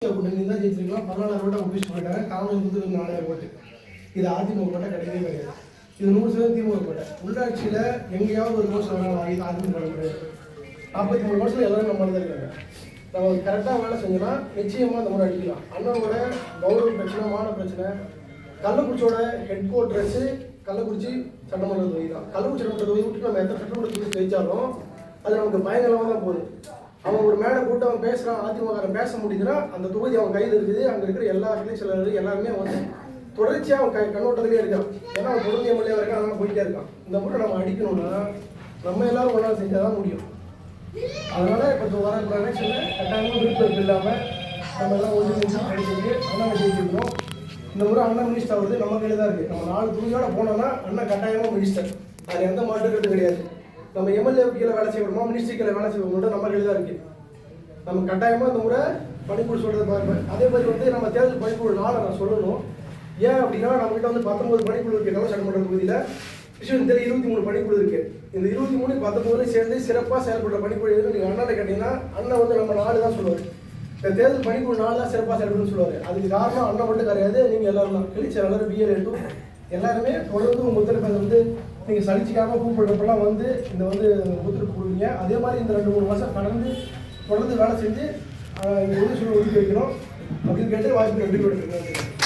நீ தான் ஜெயிச்சிருக்கலாம் 14,000 ஓட்டு முடிச்சு போயிட்டாங்க. காங்கிரஸ் வந்து 4,000 ஓட்டு. இது அதிமுக கோட்டை கிடையவே கிடையாது. இது 100% திமுக கோட்டை. உள்ளாட்சியில் எங்கேயாவது ஒரு கோர்ஸ் வராங்க, இது அதிமுக கிடையாது. 43 வருஷம் எல்லாரும் நம்ம தான் இருக்காங்க. நம்ம கரெக்டாக வேலை செஞ்சோன்னா நிச்சயமாக அந்த முறை அடிக்கலாம். அண்ணனோட கௌரவ பிரச்சனை, மான பிரச்சனை, கள்ளக்குறிச்சியோட ஹெட் குவார்டர்ஸு கள்ளக்குறிச்சி சட்டமன்ற தொகுதி தான். கள்ளக்குறிச்சி சட்டமன்ற தொகுதி விட்டு நம்ம எத்தனை சட்டமன்ற தொகுதி ஜெயிச்சாலும் அது நமக்கு பயங்கரமாக தான் போகுது. அவன் ஒரு மேடை போட்டு அவன் பேசுகிறான், அதிமுக பேச முடியுதுன்னா அந்த தொகுதி அவன் கையில் இருக்குது. அங்கே இருக்கிற எல்லா சிலர் எல்லாருமே வந்து தொடர்ச்சியாக அவன் கண்ணோட்டத்திலே இருக்கான். ஏன்னா அவன் தொடர்ந்து எம்எல்ஏ இருக்கான், அதெல்லாம் போயிட்டே இருக்கான். இந்த முறை நம்ம அடிக்கணும்னா நம்ம எல்லாரும் ஒன்றா செஞ்சால் தான் முடியும். அதனால இப்போ வர எலெக்ஷனில் கட்டாயமாக விருப்பம் இல்லாமல் நம்ம எல்லாம் ஒன்று அடிச்சுட்டு அண்ணா ஜெயிச்சிருக்கணும். இந்த முறை அண்ணா மினிஸ்டர் ஆகுது நம்ம கையில் தான் இருக்குது. நம்ம 4 தொகுதியோட போனோம்னா அண்ணா கட்டாயமாக மினிஸ்டர், அது எந்த மாற்றுக்கிறது கிடையாது. நம்ம எம்எல்ஏ கீழே வேலை செய்யணுமா, மினிஸ்ட்ரி கீழே வேலை செய்யணும் நம்ம கையில் தான் இருக்குது. நம்ம கட்டாயமாக இந்த முறை பணிக்குழு சொல்கிறது பார்ப்பேன். அதே மாதிரி வந்து நம்ம தேர்தல் பணிக்குழு நாளை நான் சொல்லணும். ஏன் அப்படின்னா நம்மகிட்ட வந்து 19 பணிக்குழு இருக்குது. கள்ள சட்டமன்ற தொகுதியில் விஷயம் 23 பணிக்குழு இருக்குது. இந்த 23 19 சேர்ந்து சிறப்பாக செயல்படுற பணிக்குழு எதுன்னு நீங்கள் அண்ணனை கேட்டீங்கன்னா அண்ணன் வந்து நம்ம 4 தான் சொல்லுவார். இந்த தேர்தல் பணிக்குழு 4 தான் சிறப்பாக செயல்படுன்னு சொல்லுவார். அதுக்கு காரணம் அண்ணன் மட்டும் கிடையாது, நீங்கள் எல்லாரும் தான். கிழிச்செல்லாரும் BL2 எல்லாருமே தொடர்ந்து உங்கள் ஒத்துழைப்பை வந்து நீங்கள் சலிச்சிக்காமல் கூப்பிடுறப்பெல்லாம் வந்து இந்த வந்து ஒத்துழைப்பு கொடுங்க. அதே மாதிரி இந்த 2-3 மாதம் தொடர்ந்து வேலை செஞ்சு இங்கே ஒதுக்கி வைக்கணும் அப்படின்னு கேட்டு வாய்ப்பு நன்றி கொடுத்துருக்கேன்.